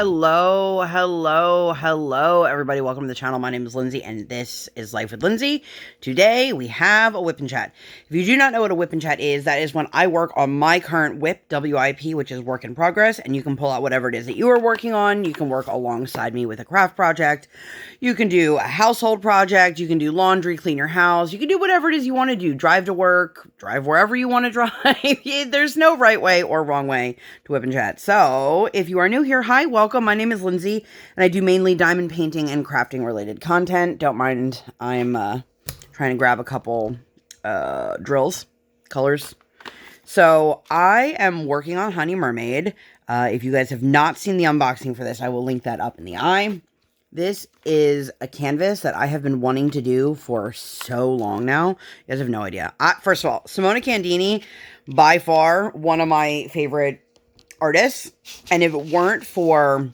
Hello, everybody. Welcome to the channel. My name is Lindsay, and this is Life with Lindsay. Today, we have a WIP Chat. If you do not know what a WIP Chat is, that is when I work on my current WIP, W-I-P, which is work in progress, and you can pull out whatever it is that you are working on. You can work alongside me with a craft project. You can do a household project. You can do laundry, clean your house. You can do whatever it is you want to do. Drive to work, drive wherever you want to drive. There's no right way or wrong way to WIP Chat. So, if you are new here, hi, welcome. My name is Lindsay, and I do mainly diamond painting and crafting related content. Don't mind, I'm trying to grab a couple drills, colors. So, I am working on Honey Mermaid. If you guys have not seen the unboxing for this, I will link that up in the eye. This is a canvas that I have been wanting to do for so long now. You guys have no idea. First of all, Simona Candini, by far one of my favorite artists. And if it weren't for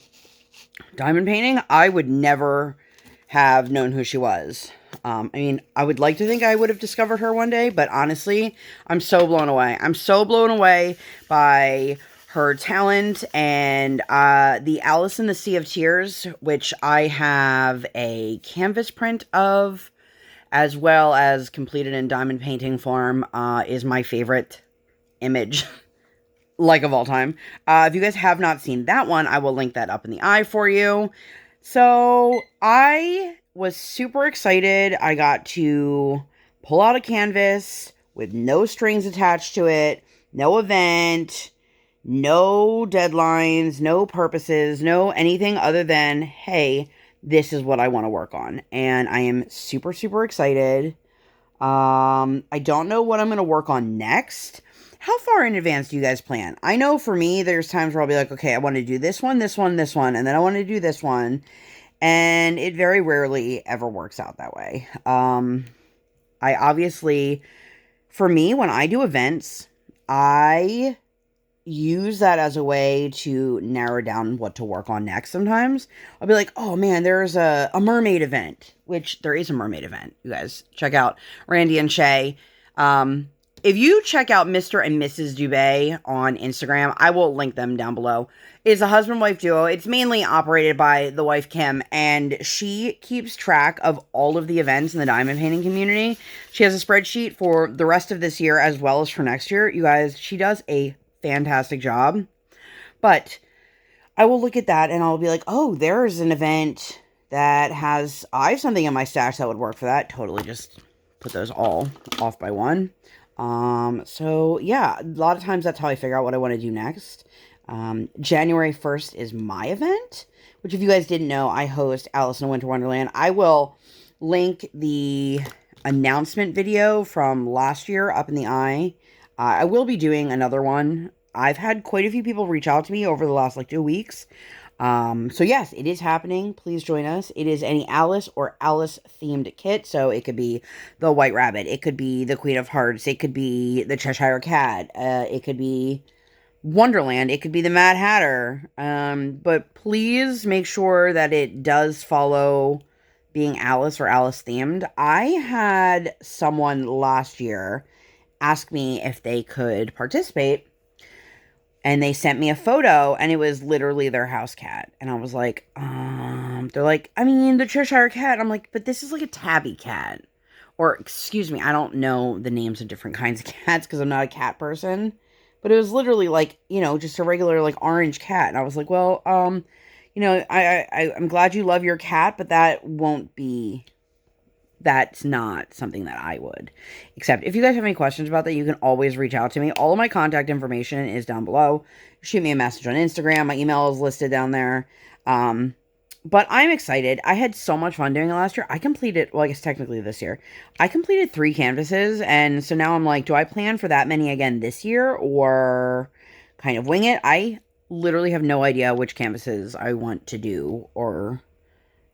diamond painting, I would never have known who she was. I mean, I would like to think I would have discovered her one day, but honestly, I'm so blown away. I'm so blown away by her talent and the Alice in the Sea of Tears, which I have a canvas print of, as well as completed in diamond painting form, is my favorite image, like, of all time. If you guys have not seen that one, I will link that up in the eye for you. So, I was super excited. I got to pull out a canvas with no strings attached to it, no event, no deadlines, no purposes, no anything other than, hey, this is what I want to work on. And I am super, super excited. I don't know what I'm going to work on next. How far in advance do you guys plan? I know for me, there's times where I'll be like, okay, I want to do this one, this one, this one, and then I want to do this one. And it very rarely ever works out that way. I obviously, for me, when I do events, I use that as a way to narrow down what to work on next sometimes. I'll be like, oh man, there's a mermaid event, which there is a mermaid event. You guys check out Randy and Shay. If you check out Mr and Mrs Dubé on Instagram, I will link them down below. It's a husband-wife duo. It's mainly operated by the wife, Kim, and she keeps track of all of the events in the diamond painting community. She has a spreadsheet for the rest of this year as well as for next year. You guys, she does a fantastic job. But I will look at that and I'll be like, oh, there's an event that has, I have something in my stash that would work for that. Totally just put those all off by one. So yeah, a lot of times that's how I figure out what I want to do next. January 1st is my event, which if you guys didn't know, I host Alice in a Winter Wonderland. I will link the announcement video from last year up in the eye. I will be doing another one. I've had quite a few people reach out to me over the last 2 weeks. So yes, it is happening. Please join us. It is any Alice or Alice themed kit. So it could be the White Rabbit. It could be the Queen of Hearts. It could be the Cheshire Cat. It could be Wonderland. It could be the Mad Hatter. But please make sure that it does follow being Alice or Alice themed. I had someone last year ask me if they could participate, and they sent me a photo, and it was literally their house cat, and I was like, they're like, I mean, the Cheshire Cat. I'm like, but this is like a tabby cat, or excuse me, I don't know the names of different kinds of cats, because I'm not a cat person, but it was literally like, you know, just a regular, like, orange cat, and I was like, well, you know, I'm glad you love your cat, but that's not something that I would accept. If you guys have any questions about that, you can always reach out to me. All of my contact information is down below. Shoot me a message on Instagram. My email is listed down there. But I'm excited. I had so much fun doing it last year. I completed, well, I guess technically this year, I completed 3 canvases. And so now I'm like, do I plan for that many again this year or kind of wing it? I literally have no idea which canvases I want to do or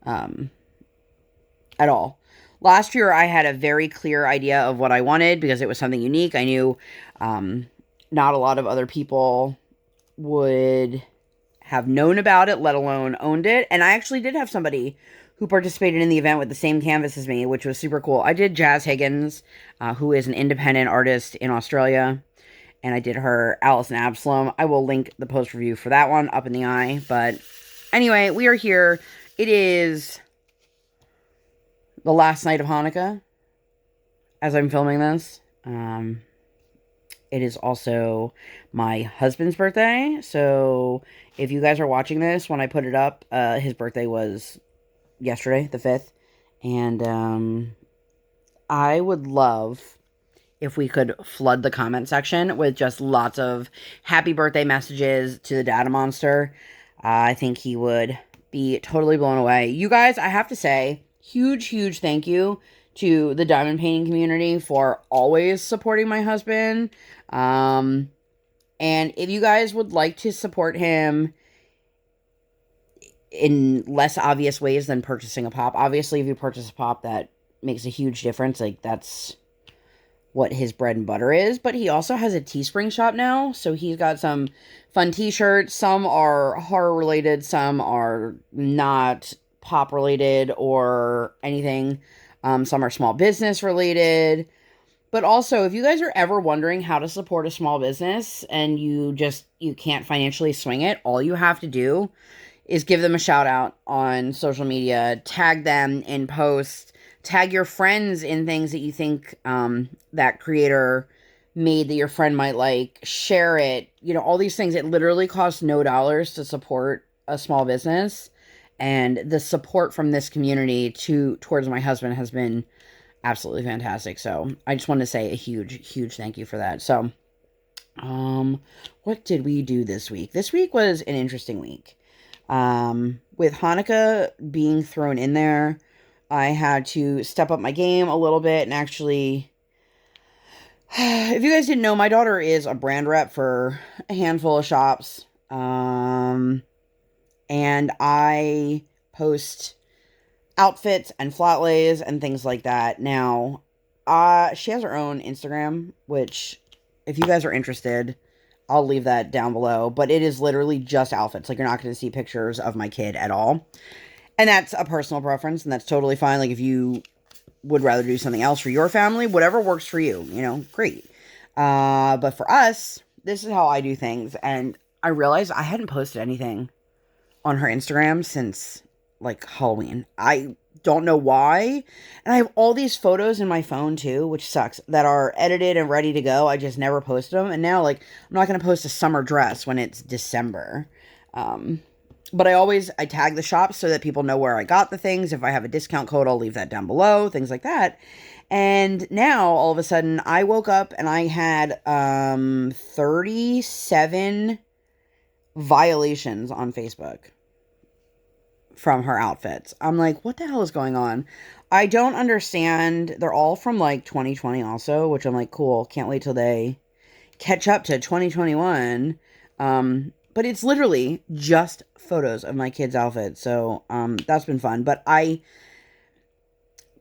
at all. Last year, I had a very clear idea of what I wanted because it was something unique. I knew not a lot of other people would have known about it, let alone owned it. And I actually did have somebody who participated in the event with the same canvas as me, which was super cool. I did Jazz Higgins, who is an independent artist in Australia. And I did her Alice and Absalom. I will link the post review for that one up in the eye. But Anyway, we are here. It is the last night of Hanukkah as I'm filming this. It is also my husband's birthday. So if you guys are watching this when I put it up, his birthday was yesterday, the 5th. And I would love if we could flood the comment section with just lots of happy birthday messages to the DaddaMonster. I think he would be totally blown away. You guys, I have to say, huge thank you to the diamond painting community for always supporting my husband. And if you guys would like to support him in less obvious ways than purchasing a pop, obviously if you purchase a pop, that makes a huge difference. Like, that's what his bread and butter is. But he also has a Teespring shop now, so he's got some fun t-shirts. Some are horror related, some are not pop related or anything. Some are small business related. But also, if you guys are ever wondering how to support a small business and you can't financially swing it, all you have to do is give them a shout out on social media, tag them in posts, tag your friends in things that you think that creator made that your friend might like, share it, all these things. It literally costs no dollars to support a small business. And the support from this community towards my husband has been absolutely fantastic. So I just want to say a huge thank you for that. So, what did we do this week? This week was an interesting week. With Hanukkah being thrown in there, I had to step up my game a little bit and actually, if you guys didn't know, my daughter is a brand rep for a handful of shops. And I post outfits and flat lays and things like that. Now, she has her own Instagram, which if you guys are interested, I'll leave that down below. But it is literally just outfits. Like, you're not going to see pictures of my kid at all. And that's a personal preference, and that's totally fine. Like, if you would rather do something else for your family, whatever works for you, great. But for us, this is how I do things. And I realized I hadn't posted anything on her Instagram since, like, Halloween. I don't know why. And I have all these photos in my phone, too, which sucks, that are edited and ready to go. I just never posted them. And now, like, I'm not going to post a summer dress when it's December. But I tag the shop so that people know where I got the things. If I have a discount code, I'll leave that down below, things like that. And now, all of a sudden, I woke up and I had 37 violations on Facebook from her outfits. I'm like, what the hell is going on? I don't understand. They're all from, like, 2020 also, which I'm like, cool. Can't wait till they catch up to 2021. But it's literally just photos of my kids' outfits. So, that's been fun. But I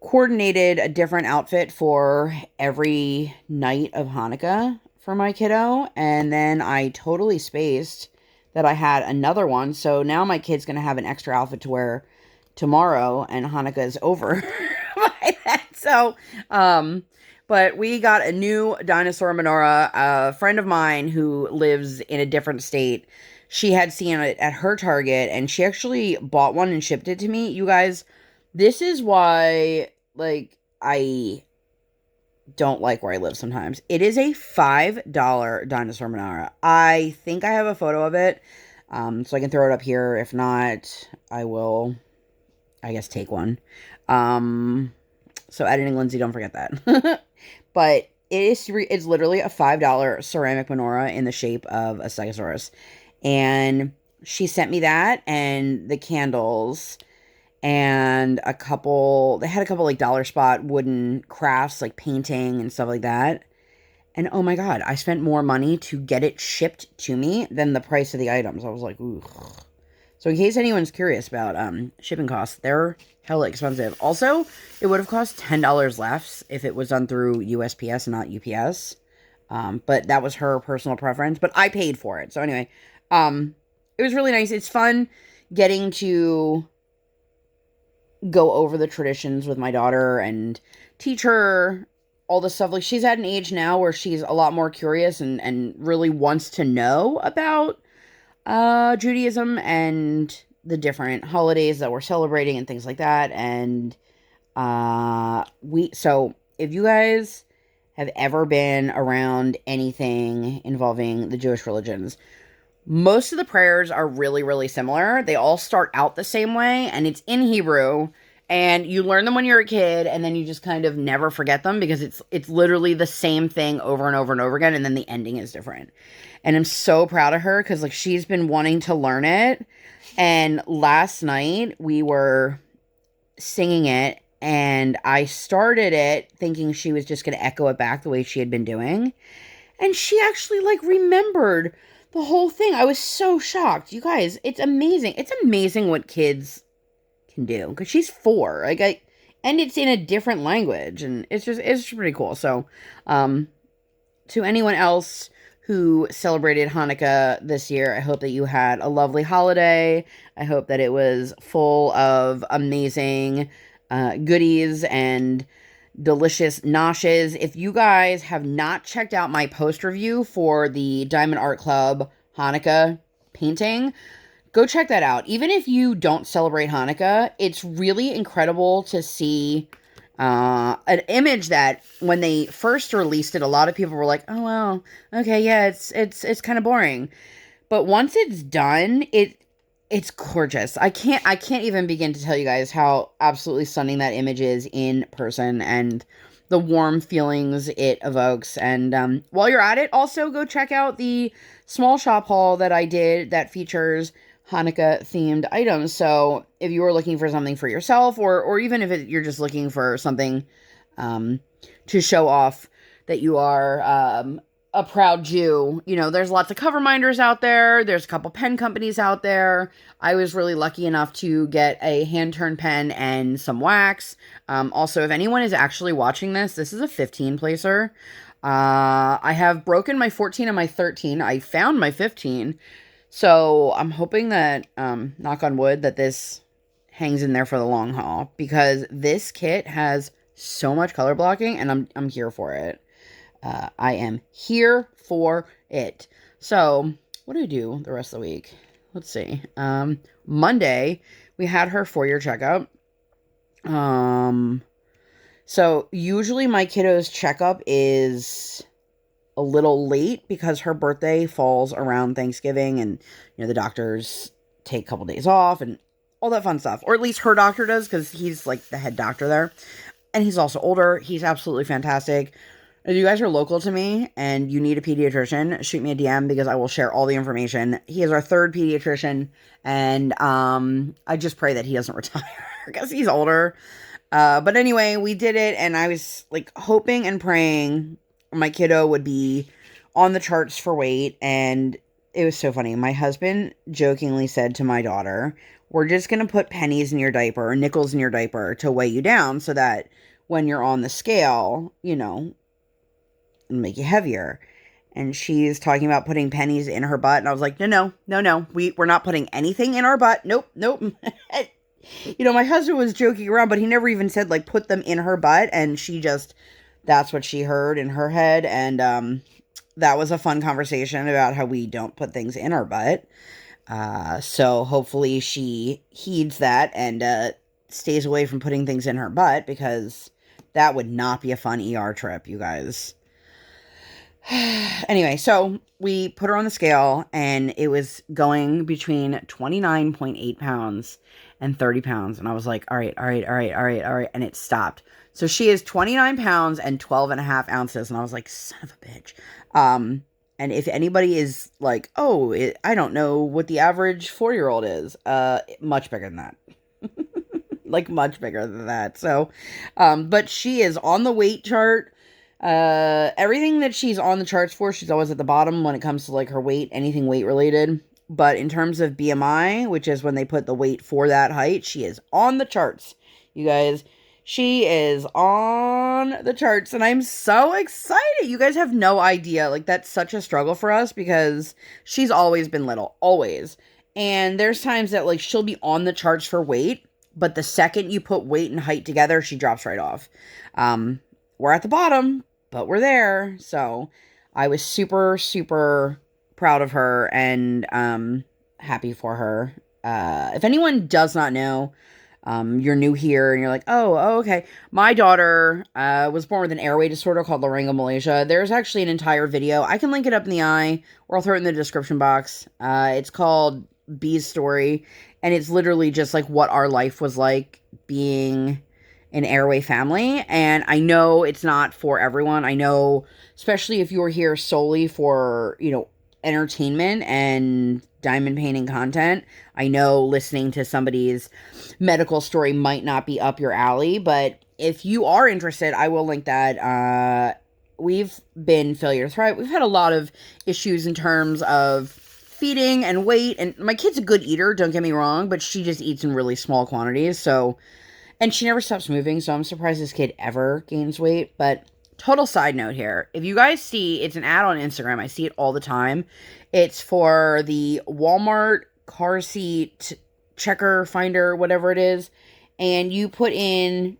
coordinated a different outfit for every night of Hanukkah for my kiddo. And then I totally spaced that I had another one. So now my kid's going to have an extra outfit to wear tomorrow. And Hanukkah is over by then. So, but we got a new dinosaur menorah. A friend of mine who lives in a different state, she had seen it at her Target, and she actually bought one and shipped it to me. You guys, this is why, like, I don't like where I live sometimes. It is a $5 dinosaur menorah. I think I have a photo of it, so I can throw it up here. If not, I will, I guess, take one. So editing Lindsay, don't forget that. But it's literally a $5 ceramic menorah in the shape of a Stegosaurus. And she sent me that and the candles and they had a couple like dollar spot wooden crafts, like painting and stuff like that. And oh my God, I spent more money to get it shipped to me than the price of the items. I was like, ooh. So in case anyone's curious about shipping costs, they're hella expensive. Also, it would have cost $10 less if it was done through USPS and not UPS. But that was her personal preference. But I paid for it. So anyway, it was really nice. It's fun getting to go over the traditions with my daughter and teach her all the stuff. Like, she's at an age now where she's a lot more curious and really wants to know about Judaism and the different holidays that we're celebrating and things like that. And so if you guys have ever been around anything involving the Jewish religions, most of the prayers are really, really similar. They all start out the same way, and it's in Hebrew, and you learn them when you're a kid, and then you just kind of never forget them because it's literally the same thing over and over and over again, and then the ending is different. And I'm so proud of her because, like, she's been wanting to learn it. And last night we were singing it, and I started it thinking she was just going to echo it back the way she had been doing. And she actually, like, remembered the whole thing. I was so shocked. You guys, it's amazing. It's amazing what kids can do. Because she's 4. And it's in a different language. And it's just pretty cool. So, to anyone else who celebrated Hanukkah this year, I hope that you had a lovely holiday. I hope that it was full of amazing goodies and delicious noshes. If you guys have not checked out my post review for the Diamond Art Club Hanukkah painting, go check that out. Even if you don't celebrate Hanukkah, it's really incredible to see an image that when they first released it, a lot of people were like, oh, well, okay, yeah, it's kind of boring. But once it's done, it's gorgeous. I can't even begin to tell you guys how absolutely stunning that image is in person and the warm feelings it evokes. And while you're at it, also go check out the small shop haul that I did that features Hanukkah themed items. So if you were looking for something for yourself, or even if you're just looking for something to show off that you are a proud Jew, you know, there's lots of cover minders out there. There's a couple pen companies out there. I was really lucky enough to get a hand-turned pen and some wax. Also, if anyone is actually watching this is a 15 placer. I have broken my 14 and my 13. I found my 15. So I'm hoping that, knock on wood, that this hangs in there for the long haul, because this kit has so much color blocking, and I'm here for it. I am here for it. So what do I do the rest of the week? Let's see. Monday we had her 4-year checkup. So usually my kiddo's checkup is a little late because her birthday falls around Thanksgiving, and you know the doctors take a couple days off and all that fun stuff, or at least her doctor does, because he's like the head doctor there, and he's also older. He's absolutely fantastic. If you guys are local to me and you need a pediatrician, shoot me a DM because I will share all the information. He is our 3rd pediatrician, and I just pray that he doesn't retire because he's older. But anyway, we did it, and I was like hoping and praying my kiddo would be on the charts for weight. And it was so funny. My husband jokingly said to my daughter, we're just going to put pennies in your diaper or nickels in your diaper to weigh you down so that when you're on the scale, you know, it'll make you heavier. And she's talking about putting pennies in her butt. And I was like, no. We're not putting anything in our butt. Nope. You know, my husband was joking around, but he never even said, like, put them in her butt. And that's what she heard in her head. And that was a fun conversation about how we don't put things in our butt. So hopefully she heeds that and stays away from putting things in her butt, because that would not be a fun ER trip, you guys. Anyway, so we put her on the scale, and it was going between 29.8 pounds and 30 pounds. And I was like, all right. And it stopped. So she is 29 pounds and 12 and a half ounces. And I was like, son of a bitch. And if anybody is like, oh, I don't know what the average 4-year-old is, much bigger than that. Like, much bigger than that. So, but she is on the weight chart. Everything that she's on the charts for, she's always at the bottom when it comes to like her weight, anything weight related. But in terms of BMI, which is when they put the weight for that height, she is on the charts. You guys, she is on the charts, and I'm so excited. You guys have no idea. Like, that's such a struggle for us because she's always been little, always. And there's times that like she'll be on the charts for weight, but the second you put weight and height together, she drops right off. We're at the bottom, but we're there. So I was super, super proud of her and happy for her. if anyone does not know, you're new here and you're like, oh, okay. My daughter was born with an airway disorder called laryngomalacia. There's actually an entire video. I can link it up in the eye, or I'll throw it in the description box. It's called Bee's Story, and it's literally just like what our life was like being an airway family. And I know it's not for everyone. I know, especially if you're here solely for, entertainment and diamond painting content, I know listening to somebody's medical story might not be up your alley, but if you are interested, I will link that. We've been failure to thrive. We've had a lot of issues in terms of feeding and weight, and my kid's a good eater, don't get me wrong, but she just eats in really small quantities, and she never stops moving, so I'm surprised this kid ever gains weight. But total side note here, if you guys see, it's an ad on Instagram, I see it all the time. It's for the Walmart car seat checker finder, whatever it is, and you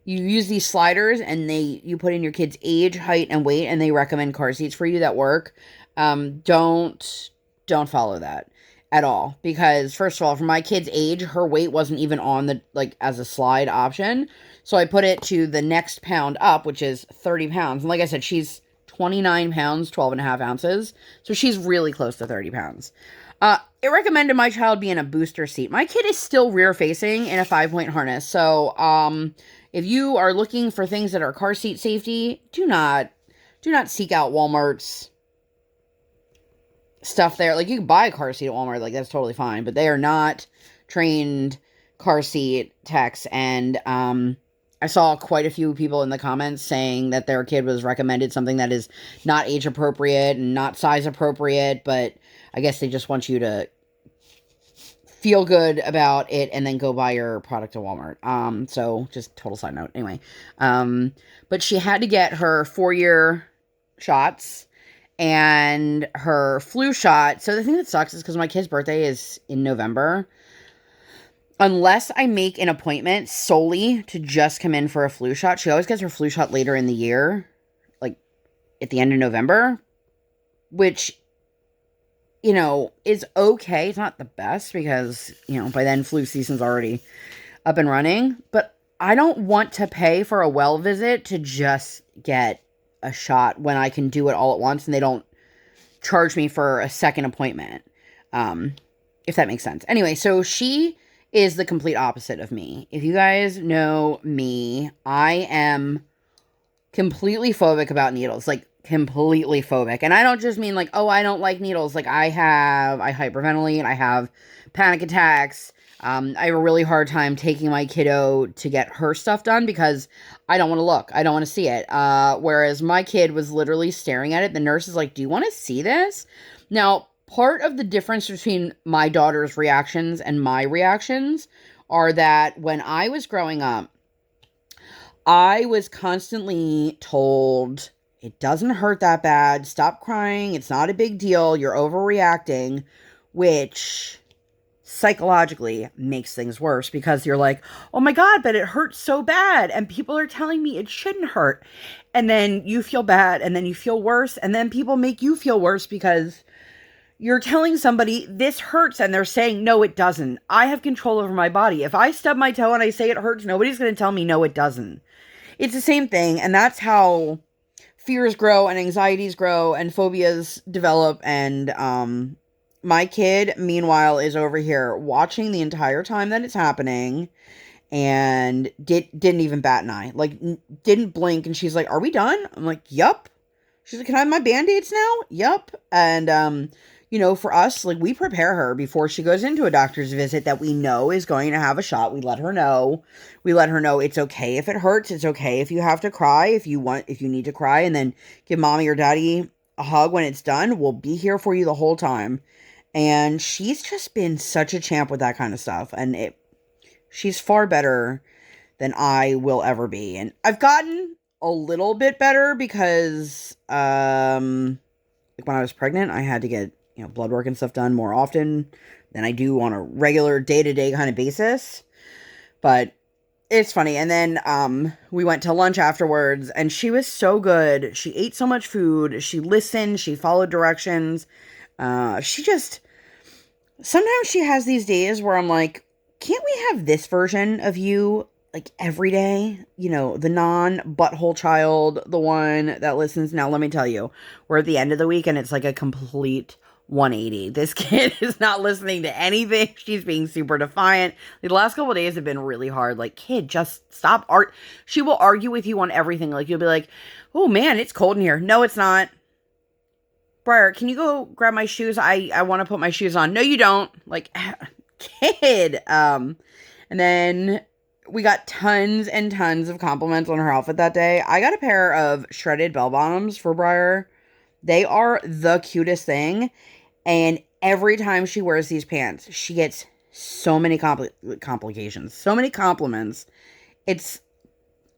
use these sliders, and you put in your kid's age, height, and weight, and they recommend car seats for you that work. Don't follow that at all, because first of all, for my kid's age, her weight wasn't even on the, as a slide option. So I put it to the next pound up, which is 30 pounds. And like I said, she's 29 pounds, 12 and a half ounces. So she's really close to 30 pounds. It recommended my child be in a booster seat. My kid is still rear facing in a 5-point harness. So, if you are looking for things that are car seat safety, do not seek out Walmart's stuff there. You can buy a car seat at Walmart, that's totally fine, but they are not trained car seat techs. And I saw quite a few people in the comments saying that their kid was recommended something that is not age appropriate and not size appropriate, but I guess they just want you to feel good about it and then go buy your product at Walmart. So just total side note. Anyway, but she had to get her 4-year shots and her flu shot. So the thing that sucks is because my kid's birthday is in November. Unless I make an appointment solely to just come in for a flu shot, she always gets her flu shot later in the year, at the end of November, which, is okay. It's not the best because, by then flu season's already up and running. But I don't want to pay for a well visit to just get a shot when I can do it all at once and they don't charge me for a second appointment. If that makes sense. Anyway, so she is the complete opposite of me. If you guys know me, I am completely phobic about needles. Completely phobic. And I don't just mean I don't like needles. I hyperventilate, I have panic attacks. I have a really hard time taking my kiddo to get her stuff done because I don't want to look. I don't want to see it. Whereas my kid was literally staring at it. The nurse is like, do you want to see this? Now, part of the difference between my daughter's reactions and my reactions are that when I was growing up, I was constantly told, it doesn't hurt that bad. Stop crying. It's not a big deal. You're overreacting, which psychologically makes things worse because you're like, oh my God, but it hurts so bad. And people are telling me it shouldn't hurt. And then you feel bad and then you feel worse. And then people make you feel worse because you're telling somebody this hurts and they're saying, no, it doesn't. I have control over my body. If I stub my toe and I say it hurts, nobody's going to tell me, no, it doesn't. It's the same thing. And that's how fears grow and anxieties grow and phobias develop. And, my kid, meanwhile, is over here watching the entire time that it's happening and didn't even bat an eye. Didn't blink. And she's like, are we done? I'm like, yup. She's like, can I have my Band-Aids now? Yup. And, for us, we prepare her before she goes into a doctor's visit that we know is going to have a shot. We let her know. We let her know it's okay if it hurts. It's okay if you have to cry, if you need to cry, and then give mommy or daddy a hug when it's done. We'll be here for you the whole time. And she's just been such a champ with that kind of stuff. And she's far better than I will ever be. And I've gotten a little bit better because, when I was pregnant, I had to get, blood work and stuff done more often than I do on a regular day-to-day kind of basis. But it's funny. And then, we went to lunch afterwards and she was so good. She ate so much food. She listened. She followed directions. sometimes she has these days where I'm like, can't we have this version of you like every day? You know, the non-butthole child, the one that listens. Now, let me tell you, we're at the end of the week and it's like a complete 180. This kid is not listening to anything. She's being super defiant. The last couple of days have been really hard. Like, kid, just stop. She will argue with you on everything. Like, you'll be like, oh man, it's cold in here. No, it's not. Briar, can you go grab my shoes? I want to put my shoes on. No, you don't. Like, kid. And then we got tons and tons of compliments on her outfit that day. I got a pair of shredded bell bottoms for Briar. They are the cutest thing. And every time she wears these pants, she gets so many complications, so many compliments. It's,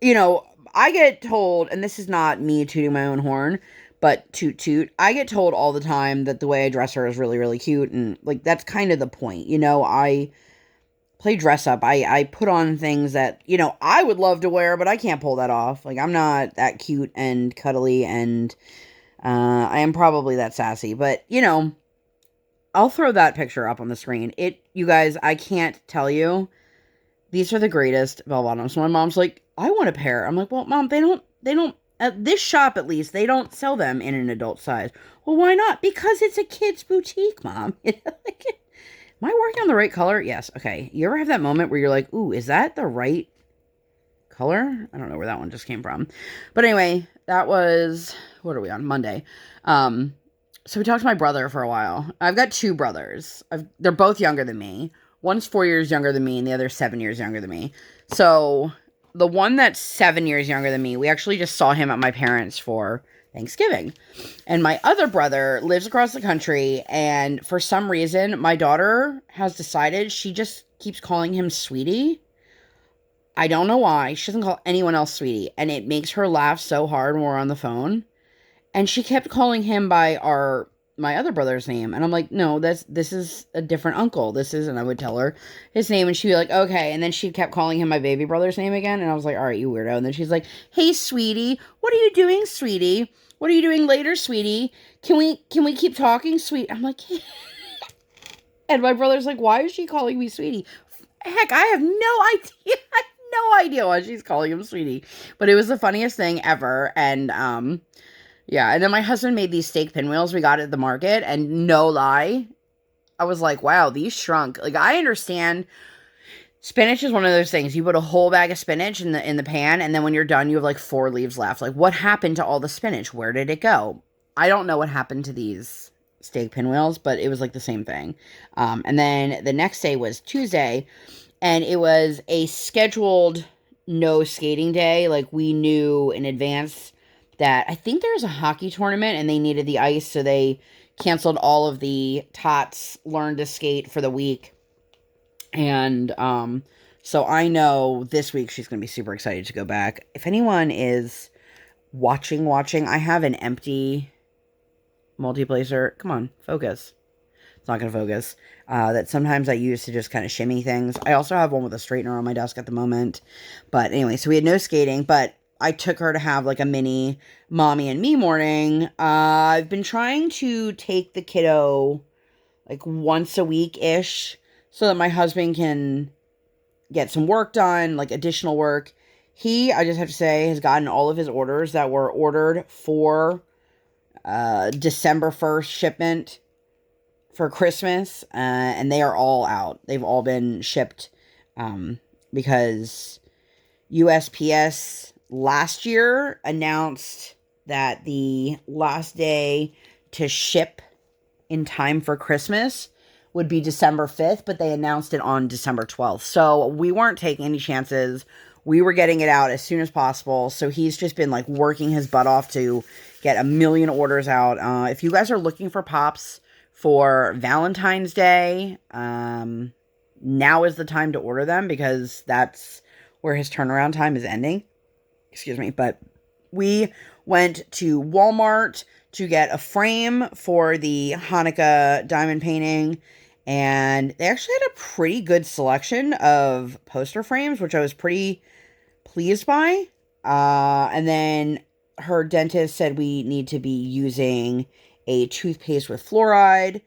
you know, I get told, and this is not me tooting my own horn, but toot toot, I get told all the time that the way I dress her is really, really cute. And like, that's kind of the point. You know, I play dress up. I put on things that, you know, I would love to wear, but I can't pull that off. Like, I'm not that cute and cuddly, and I am probably that sassy, but you know, I'll throw that picture up on the screen. You guys, I can't tell you, these are the greatest bell bottoms. So my mom's like, I want a pair. I'm like, well, Mom, they don't, at this shop at least, they don't sell them in an adult size. Well, why not? Because it's a kid's boutique, Mom. Like, am I working on the right color? Yes. Okay. You ever have that moment where you're like, ooh, is that the right color? I don't know where that one just came from. But anyway, that was, what are we on? Monday. So we talked to my brother for a while. I've got two brothers. They're both younger than me. One's 4 years younger than me, and the other's 7 years younger than me. So the one that's 7 years younger than me, we actually just saw him at my parents' for Thanksgiving. And my other brother lives across the country, and for some reason, my daughter has decided she just keeps calling him sweetie. I don't know why. She doesn't call anyone else sweetie, and it makes her laugh so hard when we're on the phone. And she kept calling him by my other brother's name. And I'm like, no, this is a different uncle. And I would tell her his name, and she'd be like, okay. And then she kept calling him my baby brother's name again. And I was like, all right, you weirdo. And then she's like, hey, sweetie, what are you doing, sweetie? What are you doing later, sweetie? Can we keep talking, sweet? I'm like, and my brother's like, why is she calling me sweetie? Heck, I have no idea. I have no idea why she's calling him sweetie. But it was the funniest thing ever. And, yeah, and then my husband made these steak pinwheels we got at the market, and no lie, I was like, wow, these shrunk. Like, I understand spinach is one of those things. You put a whole bag of spinach in the pan, and then when you're done, you have like 4 leaves left. Like, what happened to all the spinach? Where did it go? I don't know what happened to these steak pinwheels, but it was like the same thing. And then the next day was Tuesday, and it was a scheduled no skating day. Like, we knew in advance that I think there's a hockey tournament and they needed the ice, so they canceled all of the tots learn to skate for the week. And so I know this week she's going to be super excited to go back. If anyone is watching, I have an empty multi-placer. Come on, focus. It's not going to focus. That sometimes I use to just kind of shimmy things. I also have one with a straightener on my desk at the moment. But anyway, so we had no skating, but I took her to have like a mini mommy and me morning. I've been trying to take the kiddo like once a week-ish so that my husband can get some work done, like additional work. He, I just have to say, has gotten all of his orders that were ordered for December 1st shipment for Christmas, and they are all out. They've all been shipped because USPS last year announced that the last day to ship in time for Christmas would be December 5th, but they announced it on December 12th. So we weren't taking any chances. We were getting it out as soon as possible. So he's just been like working his butt off to get a million orders out. If you guys are looking for pops for Valentine's Day, now is the time to order them because that's where his turnaround time is ending. Excuse me. But we went to Walmart to get a frame for the Hanukkah diamond painting. And they actually had a pretty good selection of poster frames, which I was pretty pleased by. And then her dentist said we need to be using a toothpaste with fluoride.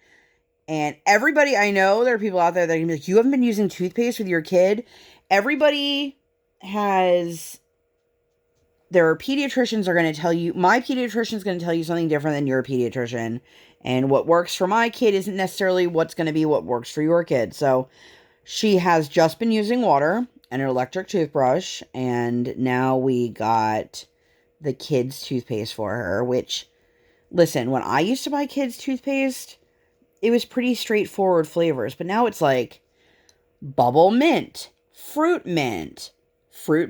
And everybody, I know there are people out there that can be like, you haven't been using toothpaste with your kid. Everybody has, their pediatricians are going to tell you, my pediatrician is going to tell you something different than your pediatrician. And what works for my kid isn't necessarily what's going to be what works for your kid. So she has just been using water and an electric toothbrush. And now we got the kids' toothpaste for her, which, listen, when I used to buy kids' toothpaste, it was pretty straightforward flavors. But now it's like bubble mint, fruit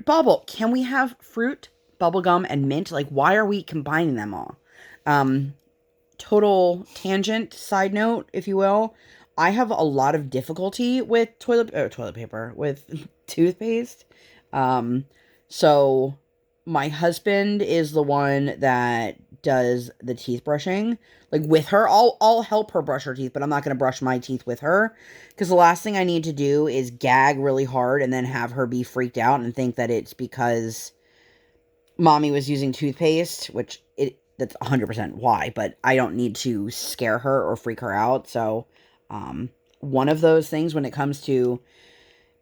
bubble. Can we have fruit, bubble gum, and mint? Like, why are we combining them all? Total tangent, side note, if you will. I have a lot of difficulty with toilet paper, with toothpaste. So my husband is the one that does the teeth brushing. Like, with her, I'll help her brush her teeth, but I'm not going to brush my teeth with her, because the last thing I need to do is gag really hard and then have her be freaked out and think that it's because mommy was using toothpaste, which that's 100% why, but I don't need to scare her or freak her out. So, one of those things when it comes to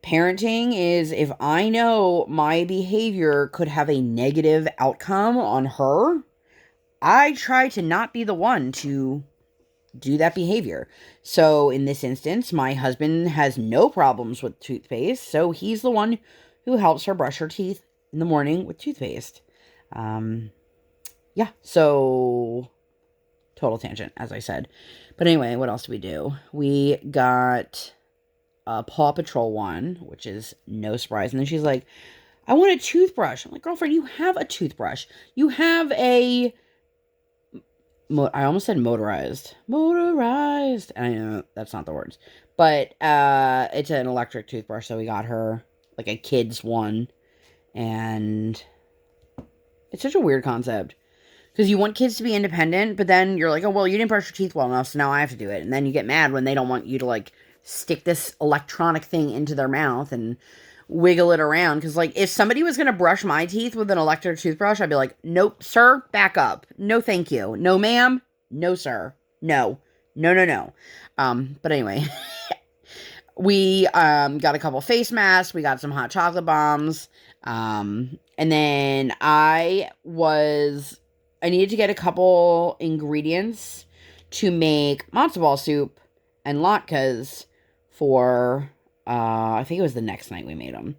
parenting is, if I know my behavior could have a negative outcome on her, I try to not be the one to do that behavior. So in this instance, my husband has no problems with toothpaste, so he's the one who helps her brush her teeth in the morning with toothpaste. Yeah, so total tangent, as I said. But anyway, what else do we do? We got a Paw Patrol one, which is no surprise. And then she's like, I want a toothbrush. I'm like, girlfriend, you have a toothbrush. You have a... I almost said motorized. Motorized. And I know that's not the words. But it's an electric toothbrush, so we got her like a kid's one. And it's such a weird concept. Because you want kids to be independent, but then you're like, oh, well, you didn't brush your teeth well enough, so now I have to do it. And then you get mad when they don't want you to, like, stick this electronic thing into their mouth and wiggle it around. Because, like, if somebody was going to brush my teeth with an electric toothbrush, I'd be like, nope, sir, back up. No, thank you. No, ma'am. No, sir. No. No, no, no. But anyway, we got a couple face masks. We got some hot chocolate bombs. And then I needed to get a couple ingredients to make matzo ball soup and latkes for, I think it was the next night we made them.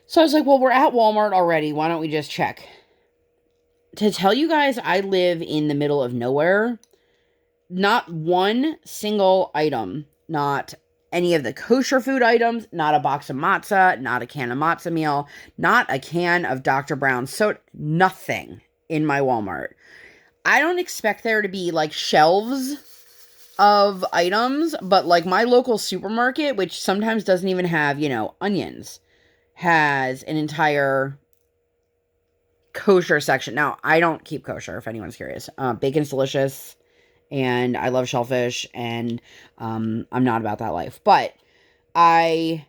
So I was like, well, we're at Walmart already. Why don't we just check? To tell you guys, I live in the middle of nowhere. Not one single item, not any of the kosher food items, not a box of matzah, not a can of matzah meal, not a can of Dr. Brown's soda, nothing in my Walmart. I don't expect there to be like shelves of items, but like my local supermarket, which sometimes doesn't even have, onions, has an entire kosher section. Now, I don't keep kosher, if anyone's curious. Bacon's delicious, and I love shellfish, and I'm not about that life. But I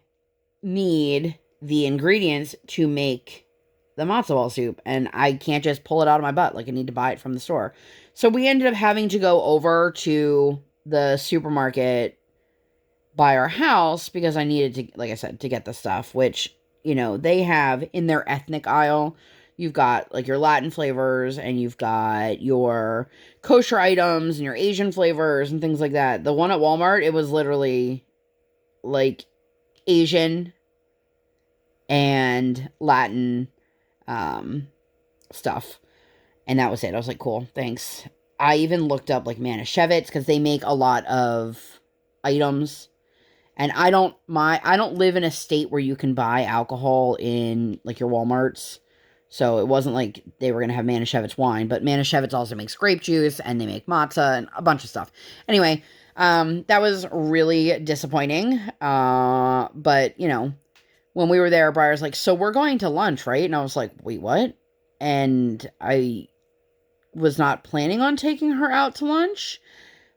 need the ingredients to make the matzo ball soup, and I can't just pull it out of my butt. Like, I need to buy it from the store. So we ended up having to go over to the supermarket by our house because I needed to, like I said, to get the stuff, which, they have in their ethnic aisle. You've got like your Latin flavors, and you've got your kosher items and your Asian flavors and things like that. The one at Walmart, it was literally like Asian and Latin stuff, and that was it. I was like, cool, thanks. I even looked up like Manischewitz because they make a lot of items, and I don't live in a state where you can buy alcohol in like your Walmarts, so it wasn't like they were gonna have Manischewitz wine. But Manischewitz also makes grape juice, and they make matzah and a bunch of stuff. Anyway, that was really disappointing. But when we were there, Briar's like, so we're going to lunch, right? And I was like, wait, what? And I was not planning on taking her out to lunch,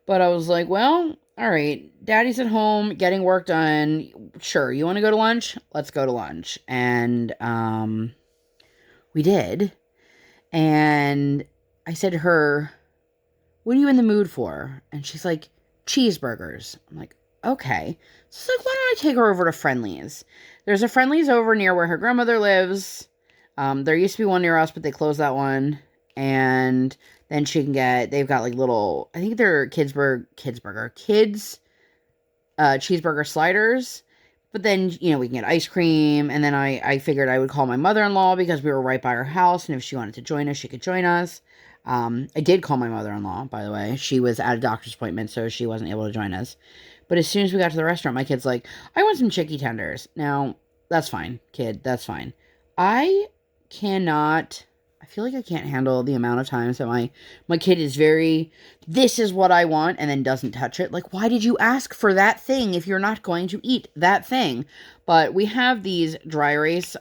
but I was like, well, all right, daddy's at home getting work done. Sure, you want to go to lunch? Let's go to lunch. And we did. And I said to her, what are you in the mood for? And she's like, cheeseburgers. I'm like, okay. So like, why don't I take her over to Friendly's? There's a Friendly's over near where her grandmother lives. There used to be one near us, but they closed that one. And then she can get, they've got like little, I think they're kids cheeseburger sliders. But then, you know, we can get ice cream. And then I figured I would call my mother-in-law because we were right by her house. And if she wanted to join us, she could join us. I did call my mother-in-law, by the way. She was at a doctor's appointment, so she wasn't able to join us. But as soon as we got to the restaurant, my kid's like, I want some chicky tenders. Now, that's fine, kid. That's fine. I feel like I can't handle the amount of times that my kid is very, this is what I want, and then doesn't touch it. Like, why did you ask for that thing if you're not going to eat that thing? But we have these dry erase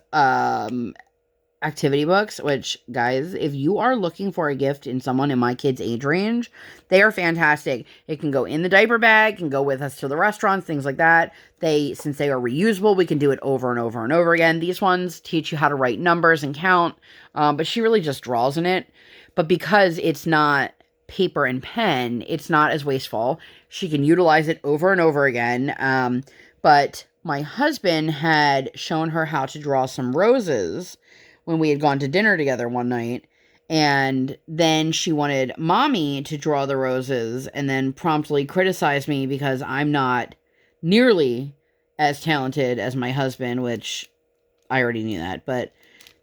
activity books, which, guys, if you are looking for a gift in someone in my kid's age range, they are fantastic. It can go in the diaper bag, can go with us to the restaurants, things like that. Since they are reusable, we can do it over and over and over again. These ones teach you how to write numbers and count, but she really just draws in it. But because it's not paper and pen, it's not as wasteful. She can utilize it over and over again. But my husband had shown her how to draw some roses when we had gone to dinner together one night, and then she wanted mommy to draw the roses and then promptly criticized me because I'm not nearly as talented as my husband, which I already knew that. But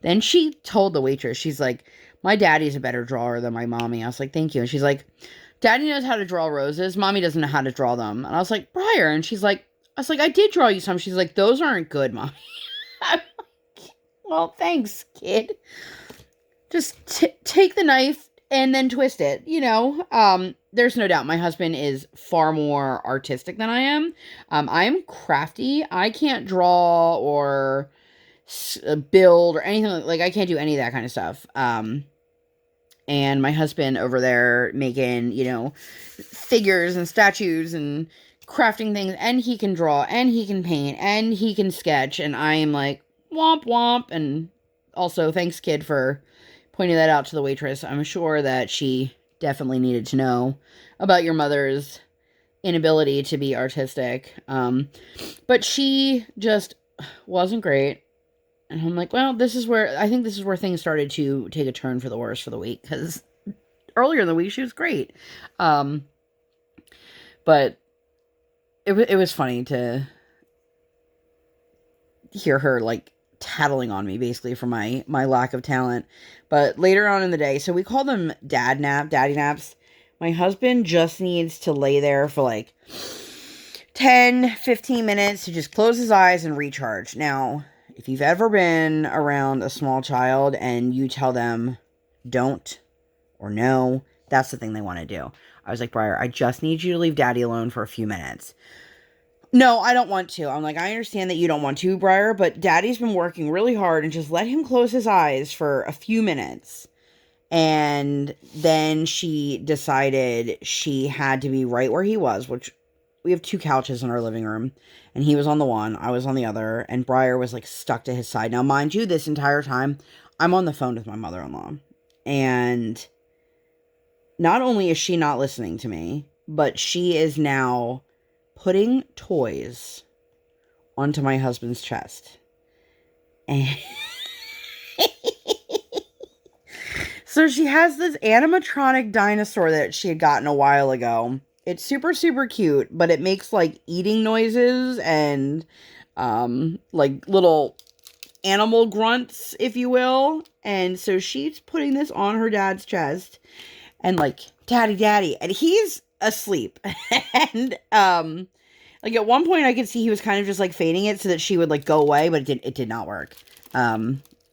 then she told the waitress, she's like, my daddy's a better drawer than my mommy. I was like, thank you. And she's like, daddy knows how to draw roses. Mommy doesn't know how to draw them. And I was like, Briar. And she's like, I did draw you some. She's like, those aren't good, mommy. Well, thanks, kid. Just take the knife and then twist it, you know. There's no doubt my husband is far more artistic than I am. I'm crafty. I can't draw or build or anything. Like, I can't do any of that kind of stuff. And my husband over there making, you know, figures and statues and crafting things. And he can draw and he can paint and he can sketch. And I am like, womp womp. And also, thanks, kid, for pointing that out to the waitress. I'm sure that she definitely needed to know about your mother's inability to be artistic. But she just wasn't great. And I'm like, well, I think this is where things started to take a turn for the worse for the week. Because earlier in the week, she was great. But it was funny to hear her, like, tattling on me basically for my lack of talent. But later on in the day, so we call them daddy naps. My husband just needs to lay there for like 10-15 minutes to just close his eyes and recharge. Now, if you've ever been around a small child and you tell them don't or no, that's the thing they want to do. I was like, Briar, I just need you to leave daddy alone for a few minutes. No, I don't want to. I'm like, I understand that you don't want to, Briar, but daddy's been working really hard, and just let him close his eyes for a few minutes. And then she decided she had to be right where he was, which we have 2 couches in our living room, and he was on the one, I was on the other, and Briar was like stuck to his side. Now, mind you, this entire time, I'm on the phone with my mother-in-law, and not only is she not listening to me, but she is now putting toys onto my husband's chest. And so she has this animatronic dinosaur that she had gotten a while ago. It's super, super cute, but it makes like eating noises and like little animal grunts, if you will. And so she's putting this on her dad's chest and like, daddy, and he's asleep. And like at one point I could see he was kind of just like feigning it so that she would like go away, but it did not work.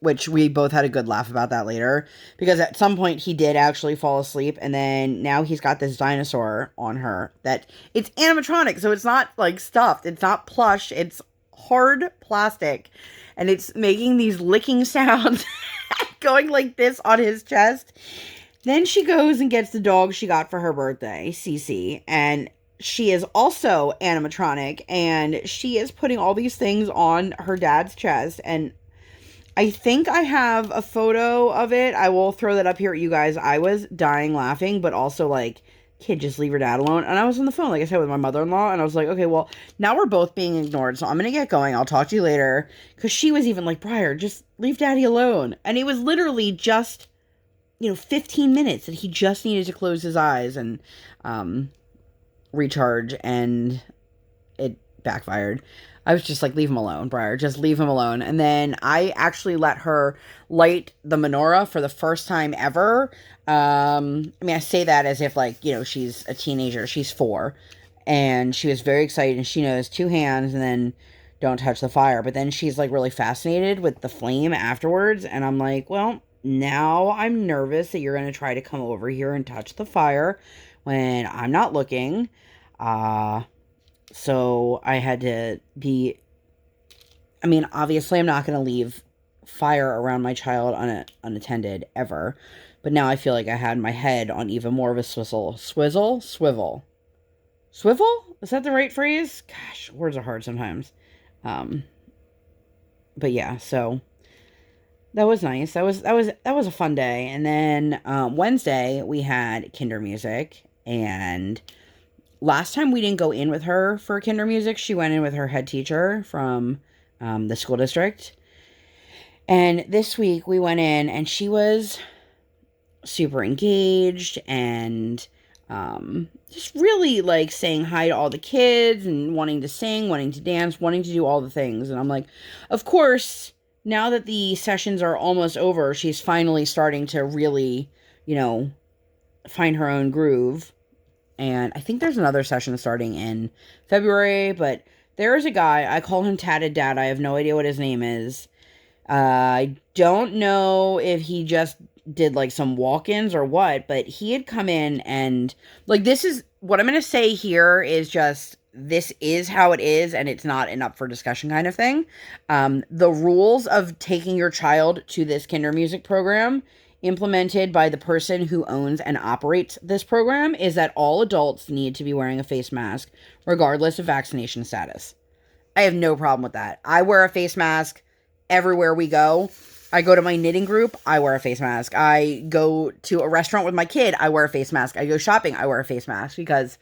Which we both had a good laugh about that later, because at some point he did actually fall asleep, and then now he's got this dinosaur on her that it's animatronic, so it's not like stuffed, it's not plush, it's hard plastic, and it's making these licking sounds going like this on his chest. Then she goes and gets the dog she got for her birthday, Cece, and she is also animatronic, and she is putting all these things on her dad's chest, and I think I have a photo of it. I will throw that up here at you guys. I was dying laughing, but also like kid, just leave your dad alone. And I was on the phone, like I said, with my mother-in-law, and I was like, okay, well, now we're both being ignored, so I'm gonna get going. I'll talk to you later. Because she was even like, Briar, just leave daddy alone. And it was literally just, 15 minutes that he just needed to close his eyes and recharge, and it backfired. I was just like, leave him alone, Briar. Just leave him alone. And then I actually let her light the menorah for the first time ever. I say that as if, like, she's a teenager. She's 4. And she was very excited. And she knows 2 hands and then don't touch the fire. But then she's, like, really fascinated with the flame afterwards. And I'm like, well, now I'm nervous that you're going to try to come over here and touch the fire when I'm not looking. So I had to be, obviously I'm not going to leave fire around my child unattended ever. But now I feel like I had my head on even more of a swivel. Swivel? Is that the right phrase? Gosh, words are hard sometimes. But yeah, so that was nice. That was a fun day. And then Wednesday we had kinder music, and last time we didn't go in with her for kinder music. She went in with her head teacher from the school district. And this week we went in and she was super engaged and just really like saying hi to all the kids and wanting to sing, wanting to dance, wanting to do all the things. And I'm like, of course, now that the sessions are almost over, she's finally starting to really, find her own groove. And I think there's another session starting in February, but there is a guy, I call him Tatted Dad. I have no idea what his name is. I don't know if he just did like some walk-ins or what, but he had come in and like, this is what I'm going to say here is just, this is how it is, and it's not an up for discussion kind of thing. The rules of taking your child to this kinder music program implemented by the person who owns and operates this program is that all adults need to be wearing a face mask regardless of vaccination status. I have no problem with that. I wear a face mask everywhere we go. I go to my knitting group, I wear a face mask. I go to a restaurant with my kid, I wear a face mask. I go shopping, I wear a face mask because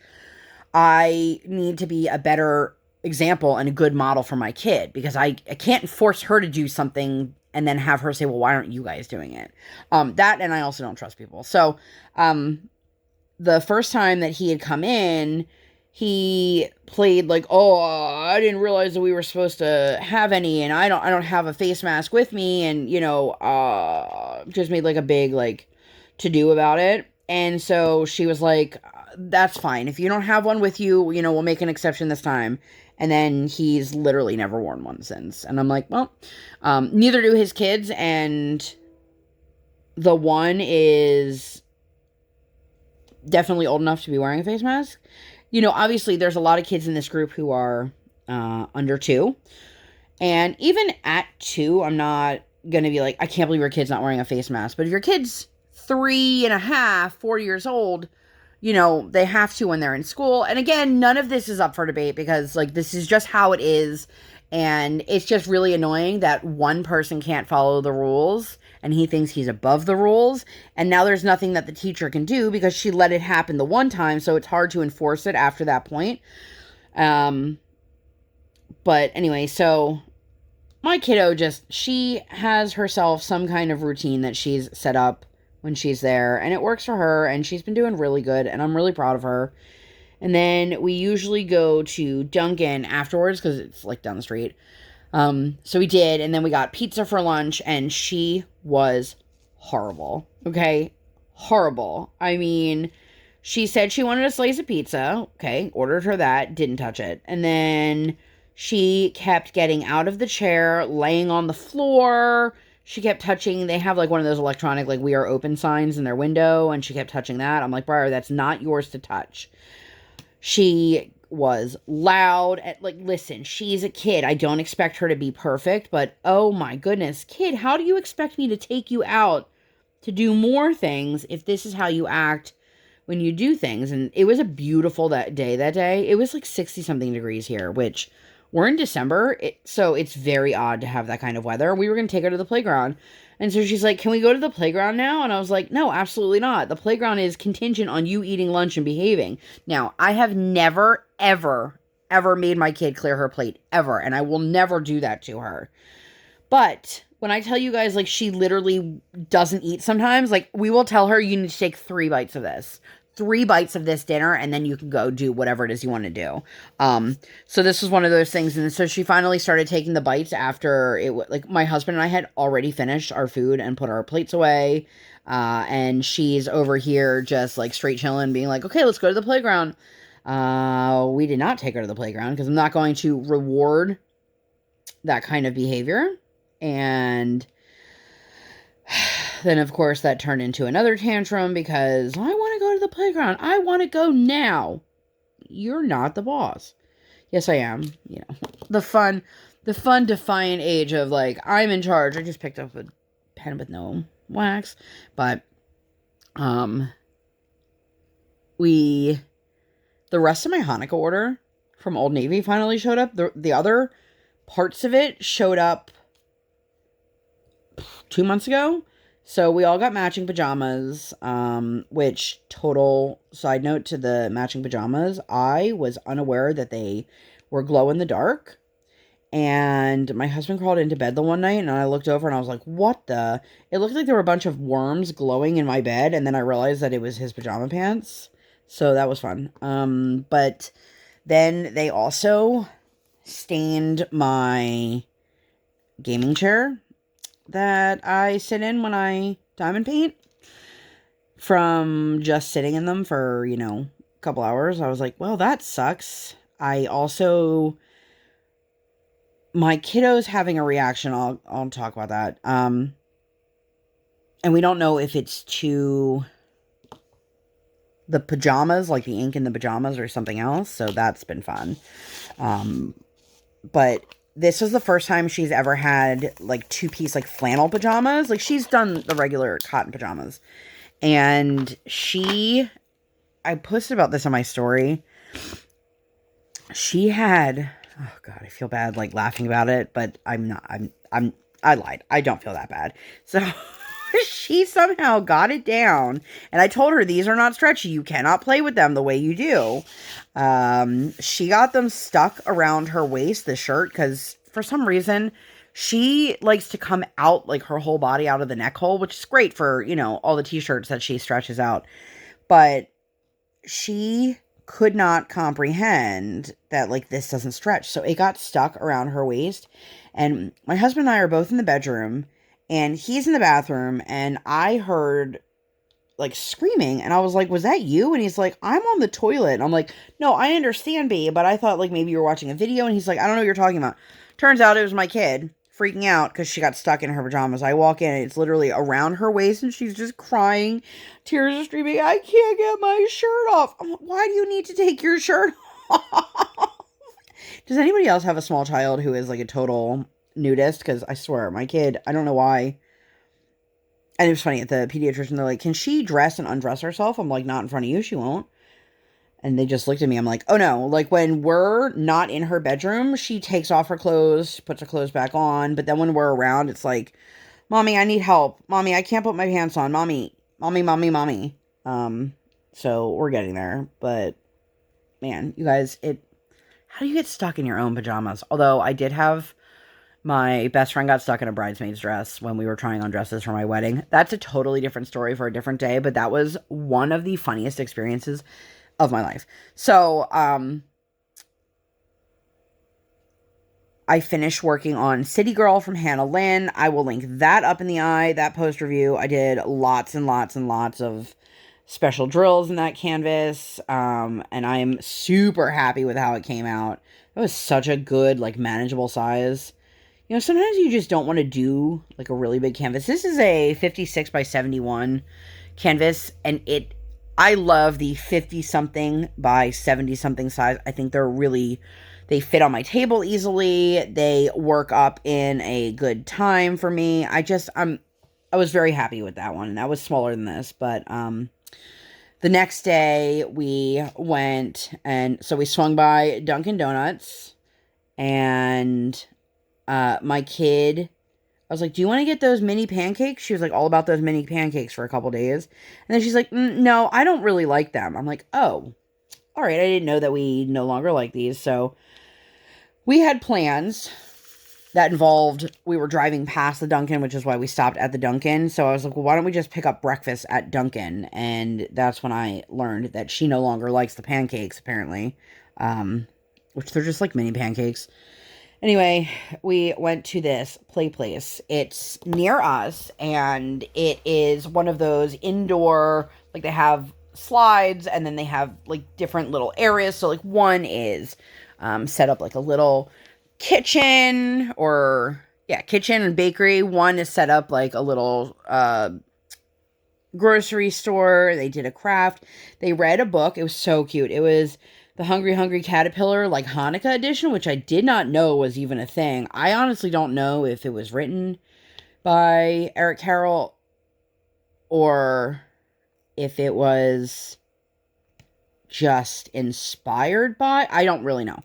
I need to be a better example and a good model for my kid, because I can't force her to do something and then have her say, well, why aren't you guys doing it? That, and I also don't trust people. So, the first time that he had come in, he played like, oh, I didn't realize that we were supposed to have any, and I don't have a face mask with me, and, just made like a big, like, to-do about it. And so she was like, that's fine. If you don't have one with you, we'll make an exception this time. And then he's literally never worn one since. And I'm like, well, neither do his kids. And the one is definitely old enough to be wearing a face mask. Obviously there's a lot of kids in this group who are under 2. And even at 2, I'm not going to be like, I can't believe your kid's not wearing a face mask. But if your kid's 3.5, 4 years old, they have to when they're in school. And again, none of this is up for debate because, like, this is just how it is. And it's just really annoying that one person can't follow the rules and he thinks he's above the rules. And now there's nothing that the teacher can do because she let it happen the one time. So it's hard to enforce it after that point. But anyway, so my kiddo she has herself some kind of routine that she's set up when she's there, and it works for her, and she's been doing really good, and I'm really proud of her. And then we usually go to Dunkin' afterwards, because it's, like, down the street. So we did, and then we got pizza for lunch, and she was horrible, okay? Horrible. I mean, she said she wanted a slice of pizza, okay, ordered her that, didn't touch it. And then she kept getting out of the chair, laying on the floor. She kept touching, they have like one of those electronic, like, we are open signs in their window, and she kept touching that. I'm like, Briar, that's not yours to touch. She was loud. Like, listen, she's a kid. I don't expect her to be perfect, but oh my goodness, kid, how do you expect me to take you out to do more things if this is how you act when you do things? And it was a beautiful day that day. It was like 60 something degrees here, which we're in December, so it's very odd to have that kind of weather. We were going to take her to the playground, And so she's like, can we go to the playground now? And I was like, no, absolutely not. The playground is contingent on you eating lunch and behaving. Now, I have never, ever, ever made my kid clear her plate, ever. And I will never do that to her. But when I tell you guys, like, she literally doesn't eat sometimes, like, we will tell her, you need to take 3 bites of this. 3 bites of this dinner, and then you can go do whatever it is you want to do. So this was one of those things, and so she finally started taking the bites after it. Like, my husband and I had already finished our food and put our plates away, and she's over here just like straight chilling, being like, okay, let's go to the playground. We did not take her to the playground because I'm not going to reward that kind of behavior. And then, of course, that turned into another tantrum because I want to go to the playground. I want to go now. You're not the boss. Yes, I am. You know, the fun, defiant age of, like, I'm in charge. I just picked up a pen with no wax. But, the rest of my Hanukkah order from Old Navy finally showed up. The other parts of it showed up 2 months ago. So we all got matching pajamas, which, total side note to the matching pajamas, I was unaware that they were glow in the dark. And my husband crawled into bed the one night, and I looked over and I was like, what the? It looked like there were a bunch of worms glowing in my bed, and then I realized that it was his pajama pants. So that was fun. But then they also stained my gaming chair that I sit in when I diamond paint from just sitting in them for, you know, a couple hours. I was like, well, that sucks. I also, my kiddo's having a reaction. I'll talk about that. And we don't know if it's to the pajamas, like the ink in the pajamas, or something else. So that's been fun. But this was the first time she's ever had, like, 2-piece, like, flannel pajamas. Like, she's done the regular cotton pajamas. And I posted about this on my story. She had, oh, God, I feel bad, like, laughing about it. But I lied. I don't feel that bad. So she somehow got it down. And I told her, these are not stretchy. You cannot play with them the way you do. She got them stuck around her waist, the shirt, because for some reason she likes to come out, like, her whole body out of the neck hole, which is great for, you know, all the t-shirts that she stretches out. But she could not comprehend that, like, this doesn't stretch. So it got stuck around her waist. And my husband and I are both in the bedroom, and he's in the bathroom, and I heard, like, screaming, and I was like, was that you? And he's like, I'm on the toilet. And I'm like, no, I understand, babe, but I thought, like, maybe you were watching a video. And he's like, I don't know what you're talking about. Turns out it was my kid freaking out because she got stuck in her pajamas. I walk in, and it's literally around her waist, and she's just crying. Tears are streaming. I can't get my shirt off. I'm like, why do you need to take your shirt off? Does anybody else have a small child who is, like, a total nudist? Because I swear, my kid, I don't know why. And it was funny, at the pediatrician, they're like, can she dress and undress herself? I'm like, not in front of you, she won't. And they just looked at me, I'm like, oh no, like, when we're not in her bedroom, she takes off her clothes, puts her clothes back on, but then when we're around, it's like, Mommy, I need help. Mommy, I can't put my pants on. Mommy. So we're getting there, but, man, you guys, how do you get stuck in your own pajamas? Although, I did have, my best friend got stuck in a bridesmaid's dress when we were trying on dresses for my wedding. That's a totally different story for a different day, but that was one of the funniest experiences of my life. So, I finished working on City Girl from Hannah Lynn. I will link that up in the eye, that post review. I did lots and lots and lots of special drills in that canvas, and I'm super happy with how it came out. It was such a good, like, manageable size. You know, sometimes you just don't want to do, like, a really big canvas. This is a 56 by 71 canvas, and I love the 50-something by 70-something size. I think they fit on my table easily. They work up in a good time for me. I was very happy with that one, and that was smaller than this, but, the next day we went, and so we swung by Dunkin' Donuts, and my kid, I was like, do you want to get those mini pancakes? She was like, all about those mini pancakes for a couple days. And then she's like, no, I don't really like them. I'm like, oh, all right. I didn't know that we no longer like these. So we had plans that involved, we were driving past the Dunkin', which is why we stopped at the Dunkin'. So I was like, well, why don't we just pick up breakfast at Dunkin'? And that's when I learned that she no longer likes the pancakes, apparently. Which they're just like mini pancakes. Anyway, we went to this play place. It's near us, and it is one of those indoor, like they have slides, and then they have like different little areas. So like one is set up like a little kitchen, or kitchen and bakery. One is set up like a little grocery store. They did a craft. They read a book. It was so cute. It was the Hungry Hungry Caterpillar, like Hanukkah edition, which I did not know was even a thing. I honestly don't know if it was written by Eric Carroll or if it was just inspired by. I don't really know.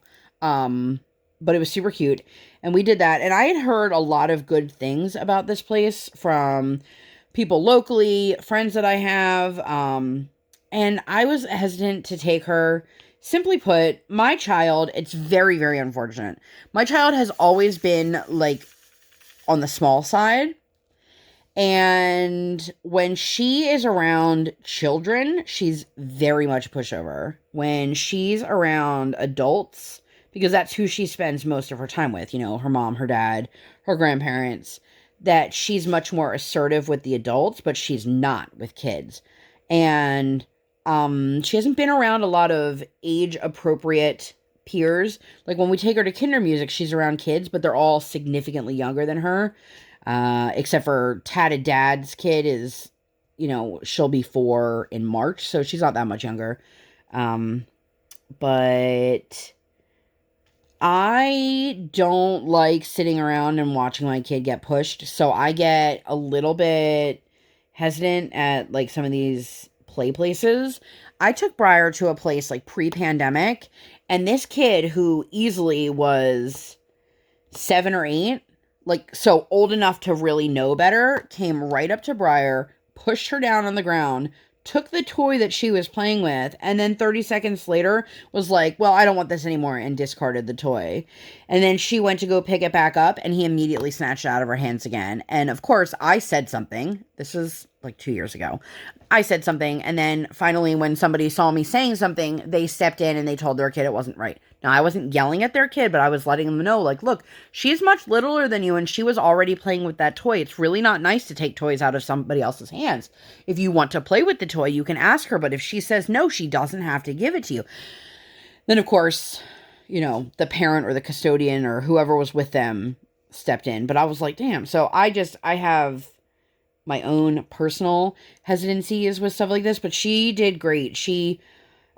But it was super cute. And we did that. And I had heard a lot of good things about this place from people locally, friends that I have. And I was hesitant to take her. Simply put, my child, it's very, very unfortunate. My child has always been like on the small side. And when she is around children, she's very much a pushover. When she's around adults, because that's who she spends most of her time with, you know, her mom, her dad, her grandparents, that she's much more assertive with the adults, but she's not with kids. And she hasn't been around a lot of age-appropriate peers. Like, when we take her to kinder music, she's around kids, but they're all significantly younger than her. Except for Tatted Dad's kid is, you know, she'll be 4 in March, so she's not that much younger. But I don't like sitting around and watching my kid get pushed, so I get a little bit hesitant at, like, some of these play places. I took Briar to a place, like, pre-pandemic, and this kid, who easily was 7 or 8, like, so old enough to really know better, came right up to Briar, pushed her down on the ground, took the toy that she was playing with, and then 30 seconds later was like, well, I don't want this anymore, and discarded the toy. And then she went to go pick it back up, and he immediately snatched it out of her hands again. And of course, I said something. This was like 2 years ago. I said something, and then finally, when somebody saw me saying something, they stepped in and they told their kid it wasn't right. Now, I wasn't yelling at their kid, but I was letting them know, like, look, she's much littler than you, and she was already playing with that toy. It's really not nice to take toys out of somebody else's hands. If you want to play with the toy, you can ask her, but if she says no, she doesn't have to give it to you. Then, of course, you know, the parent or the custodian or whoever was with them stepped in. But I was like, damn. So I have my own personal hesitancies with stuff like this, but she did great. She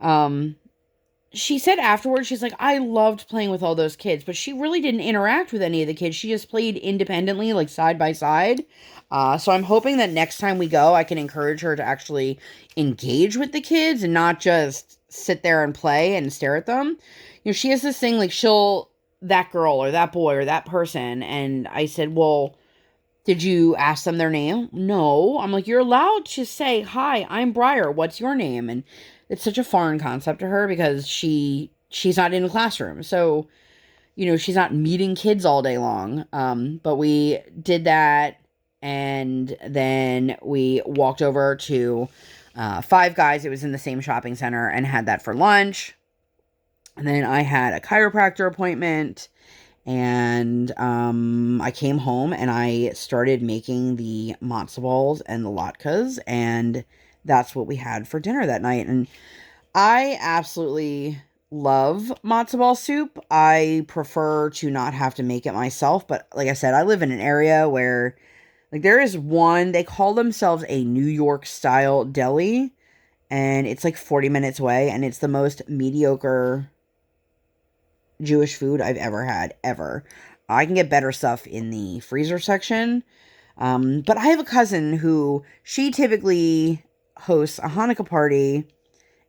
said afterwards, she's like, I loved playing with all those kids, but she really didn't interact with any of the kids. She just played independently, like side by side. So I'm hoping that next time we go, I can encourage her to actually engage with the kids and not just sit there and play and stare at them. You know, she has this thing, like, that girl or that boy or that person. And I said, well, did you ask them their name? No. I'm like, you're allowed to say, hi, I'm Briar. What's your name? And it's such a foreign concept to her because she's not in a classroom. So, you know, she's not meeting kids all day long. But we did that. And then we walked over to Five Guys. It was in the same shopping center, and had that for lunch. And then I had a chiropractor appointment. And I came home and I started making the matzo balls and the latkes, and that's what we had for dinner that night. And I absolutely love matzo ball soup. I prefer to not have to make it myself, but like I said, I live in an area where, like, there is one, they call themselves a New York style deli, and it's like 40 minutes away, and it's the most mediocre Jewish food I've ever had, ever. I can get better stuff in the freezer section. But I have a cousin who, she typically hosts a Hanukkah party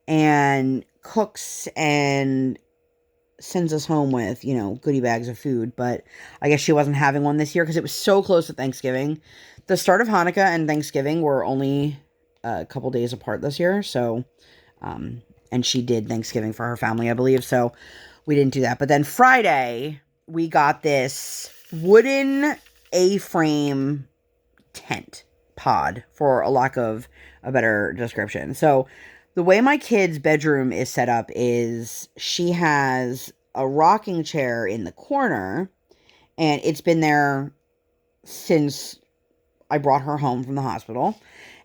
and cooks and sends us home with, you know, goodie bags of food. But I guess she wasn't having one this year because it was so close to Thanksgiving. The start of Hanukkah and Thanksgiving were only a couple days apart this year. So, and she did Thanksgiving for her family, I believe. So we didn't do that. But then Friday, we got this wooden A-frame tent pod, for a lack of a better description. So the way my kid's bedroom is set up is she has a rocking chair in the corner, and it's been there since I brought her home from the hospital.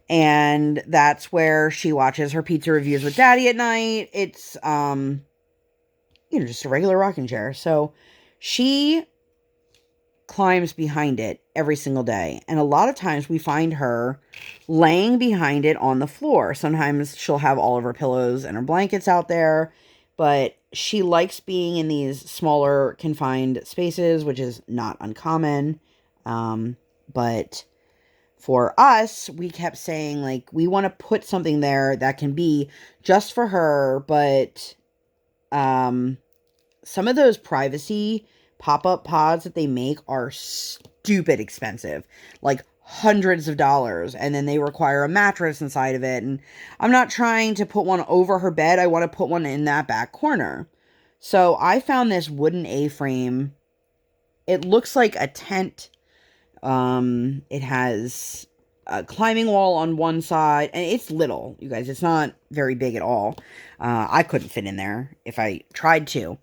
And that's where she watches her pizza reviews with Daddy at night. It's, you know, just a regular rocking chair. So she climbs behind it every single day. And a lot of times we find her laying behind it on the floor. Sometimes she'll have all of her pillows and her blankets out there. But she likes being in these smaller confined spaces, which is not uncommon. But for us, we kept saying, like, we want to put something there that can be just for her, but some of those privacy pop-up pods that they make are stupid expensive, like hundreds of dollars, and then they require a mattress inside of it, and I'm not trying to put one over her bed. I want to put one in that back corner. So I found this wooden A-frame. It looks like a tent. It has a climbing wall on one side, and it's little, you guys. It's not very big at all. I couldn't fit in there if I tried to.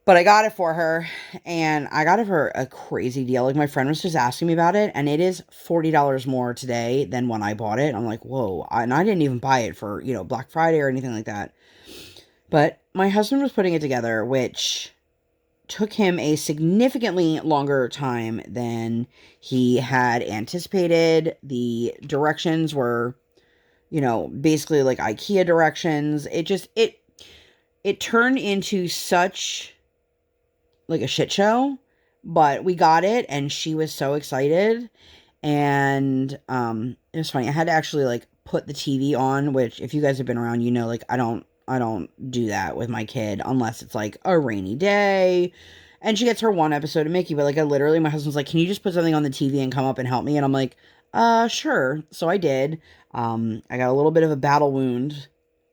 But I got it for her, and I got it for a crazy deal. Like, my friend was just asking me about it, and it is $40 more today than when I bought it. I'm like, whoa. And I didn't even buy it for, you know, Black Friday or anything like that. But my husband was putting it together, which took him a significantly longer time than he had anticipated. The directions were, you know, basically like IKEA directions. It turned into such like a shit show, but we got it, and she was so excited. And it was funny. I had to actually like put the TV on, which if you guys have been around, you know, like I don't do that with my kid unless it's like a rainy day and she gets her one episode of Mickey. But like, I literally, my husband's like, can you just put something on the TV and come up and help me? And I'm like, sure. So I did. I got a little bit of a battle wound.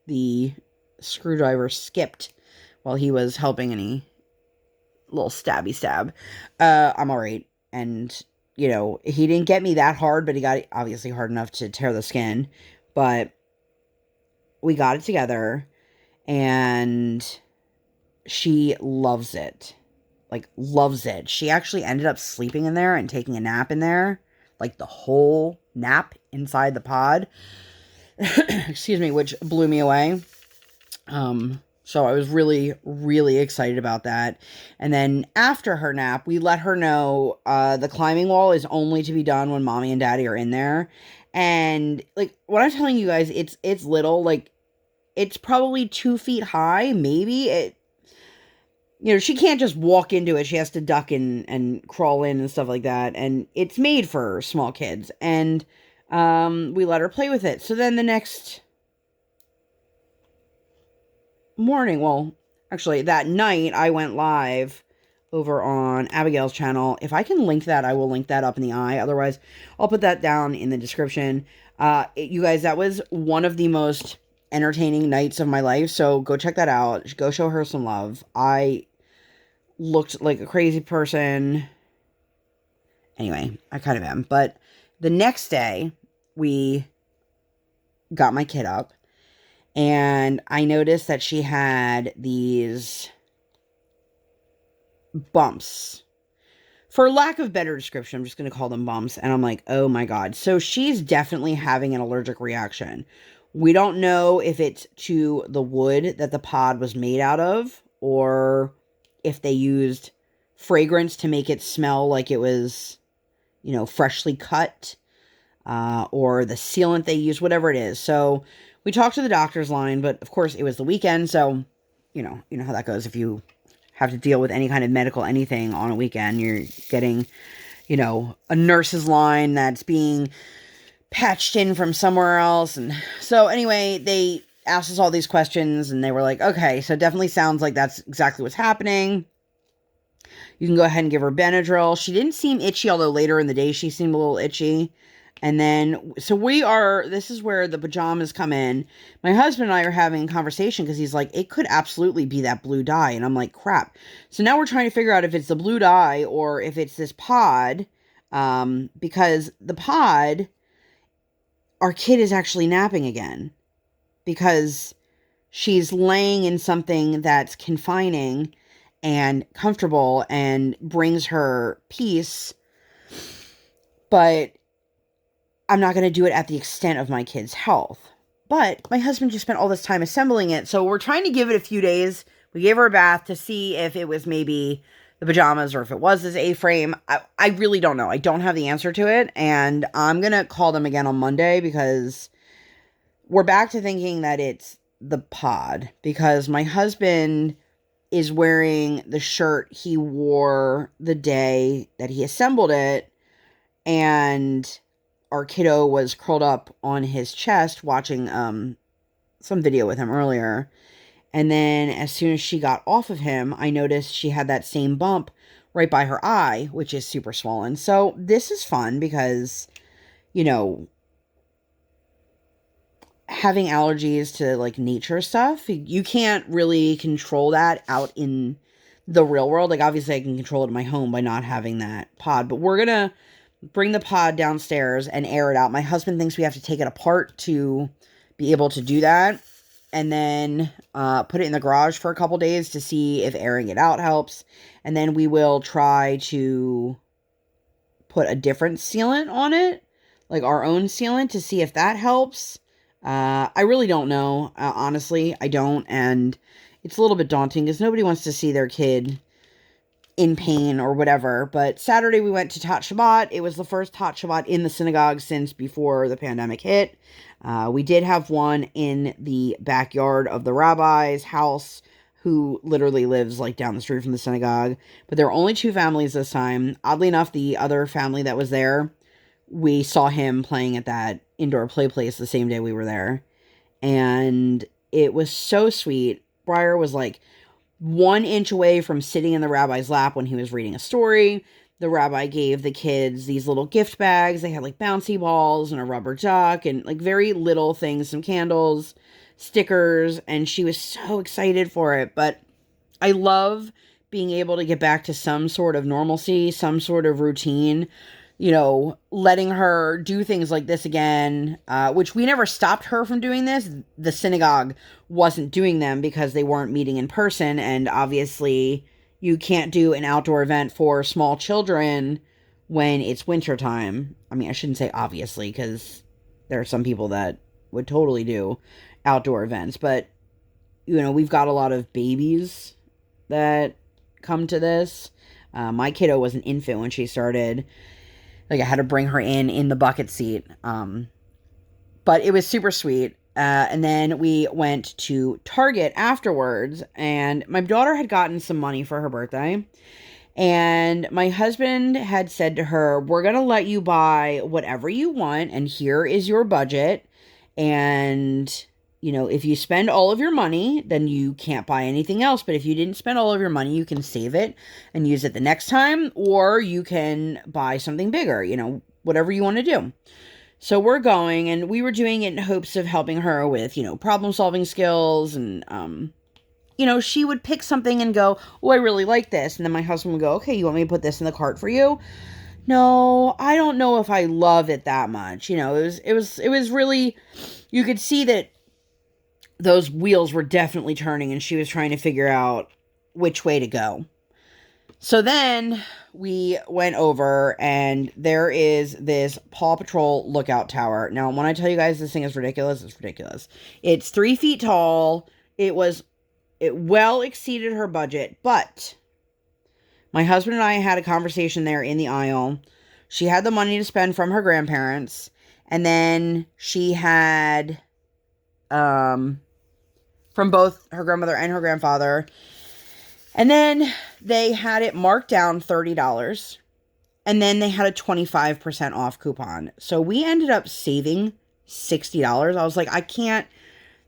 The screwdriver skipped while he was helping, and he little stabby stab. I'm all right. And you know, he didn't get me that hard, but he got it obviously hard enough to tear the skin. But we got it together, and she loves it. Like, loves it. She actually ended up sleeping in there and taking a nap in there. Like, the whole nap inside the pod. Excuse me, which blew me away. So I was really, really excited about that. And then after her nap, we let her know the climbing wall is only to be done when Mommy and Daddy are in there. And, like, what I'm telling you guys, it's little. Like, it's probably 2 feet high, maybe. You know, she can't just walk into it. She has to duck and crawl in and stuff like that. And it's made for small kids. And we let her play with it. So then the next morning, well, actually that night, I went live over on Abigail's channel. If I can link that, I will link that up in the eye. Otherwise, I'll put that down in the description. You guys, that was one of the most entertaining nights of my life, so go check that out. Go show her some love. I looked like a crazy person. Anyway, I kind of am. But the next day, we got my kid up, and I noticed that she had these bumps. For lack of better description, I'm just going to call them bumps. And I'm like, oh my God. So she's definitely having an allergic reaction. We don't know if it's to the wood that the pod was made out of, or if they used fragrance to make it smell like it was, you know, freshly cut, or the sealant they used, whatever it is. So we talked to the doctor's line, but of course it was the weekend. So, you know how that goes. If you have to deal with any kind of medical anything on a weekend, you're getting, you know, a nurse's line that's being patched in from somewhere else. And so anyway, they asked us all these questions, and they were like, okay, so it definitely sounds like that's exactly what's happening. You can go ahead and give her Benadryl. She didn't seem itchy, although later in the day she seemed a little itchy. And then, so this is where the pajamas come in. My husband and I are having a conversation because he's like, it could absolutely be that blue dye. And I'm like, crap. So now we're trying to figure out if it's the blue dye or if it's this pod. Because the pod, our kid is actually napping again. Because she's laying in something that's confining and comfortable and brings her peace. But I'm not going to do it at the extent of my kid's health. But my husband just spent all this time assembling it. So we're trying to give it a few days. We gave her a bath to see if it was maybe the pajamas or if it was this A-frame. I really don't know. I don't have the answer to it. And I'm going to call them again on Monday because we're back to thinking that it's the pod. Because my husband is wearing the shirt he wore the day that he assembled it. And our kiddo was curled up on his chest watching some video with him earlier. And then as soon as she got off of him, I noticed she had that same bump right by her eye, which is super swollen. So this is fun because, you know, having allergies to like nature stuff, you can't really control that out in the real world. Like obviously I can control it in my home by not having that pod, but we're going to bring the pod downstairs and air it out. My husband thinks we have to take it apart to be able to do that. And then put it in the garage for a couple days to see if airing it out helps. And then we will try to put a different sealant on it. Like our own sealant to see if that helps. I really don't know. Honestly, I don't. And it's a little bit daunting because nobody wants to see their kid in pain or whatever. But Saturday we went to Tot Shabbat. It was the first Tot Shabbat in the synagogue since before the pandemic hit. We did have one in the backyard of the rabbi's house who literally lives like down the street from the synagogue. But there were only 2 families this time. Oddly enough, the other family that was there, we saw him playing at that indoor play place the same day we were there. And it was so sweet. Briar was like 1 inch away from sitting in the rabbi's lap when he was reading a story. The rabbi gave the kids these little gift bags. They had like bouncy balls and a rubber duck and like very little things, some candles, stickers, and she was so excited for it. But I love being able to get back to some sort of normalcy, some sort of routine, you know, letting her do things like this again, which we never stopped her from doing this. The synagogue wasn't doing them because they weren't meeting in person. And obviously you can't do an outdoor event for small children when it's wintertime. I mean, I shouldn't say obviously because there are some people that would totally do outdoor events. But, you know, we've got a lot of babies that come to this. My kiddo was an infant when she started. Like, I had to bring her in the bucket seat. But it was super sweet. And then we went to Target afterwards. And my daughter had gotten some money for her birthday. And my husband had said to her, we're going to let you buy whatever you want. And here is your budget. And, you know, if you spend all of your money, then you can't buy anything else. But if you didn't spend all of your money, you can save it and use it the next time, or you can buy something bigger, you know, whatever you want to do. So we're going, and we were doing it in hopes of helping her with, you know, problem solving skills. And, you know, she would pick something and go, oh, I really like this. And then my husband would go, okay, you want me to put this in the cart for you? No, I don't know if I love it that much. You know, it was really, you could see that those wheels were definitely turning and she was trying to figure out which way to go. So then we went over and there is this Paw Patrol lookout tower. Now, when I tell you guys this thing is ridiculous, it's ridiculous. It's 3 feet tall. It well exceeded her budget, but my husband and I had a conversation there in the aisle. She had the money to spend from her grandparents, and then she had from both her grandmother and her grandfather. And then they had it marked down $30. And then they had a 25% off coupon. So we ended up saving $60. I was like, I can't.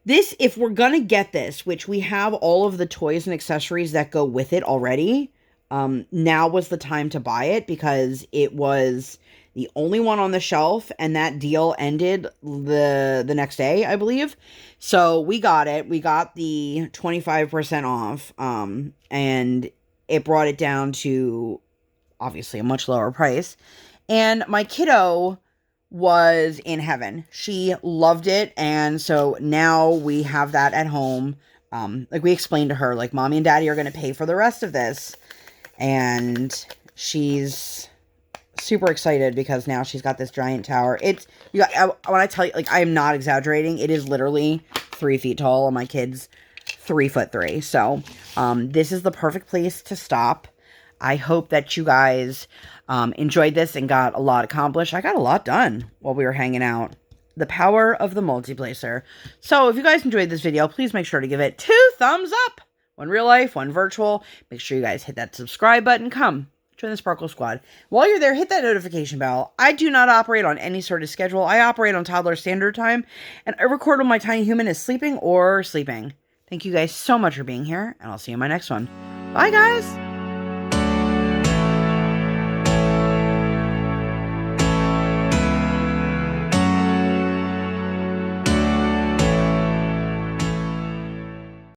This, if we're gonna get this, which we have all of the toys and accessories that go with it already, now was the time to buy it because it was the only one on the shelf, and that deal ended the next day, I believe. So we got it. We got the 25% off, and it brought it down to obviously a much lower price. And my kiddo was in heaven. She loved it, and so now we have that at home. Like we explained to her, like, mommy and daddy are going to pay for the rest of this, and she's super excited because now she's got this giant tower. It's, you got, when I tell you, like, I am not exaggerating, it is literally 3 feet tall, and my kid's 3'3". So this is the perfect place to stop. I hope that you guys enjoyed this and got a lot accomplished. I got a lot done while we were hanging out. The power of the multiplacer. So if you guys enjoyed this video, please make sure to give it 2 thumbs up. One real life, one virtual. Make sure you guys hit that subscribe button. Come, join the Sparkle Squad. While you're there, hit that notification bell. I do not operate on any sort of schedule. I operate on toddler standard time, and I record when my tiny human is sleeping or sleeping. Thank you guys so much for being here, and I'll see you in my next one. Bye, guys!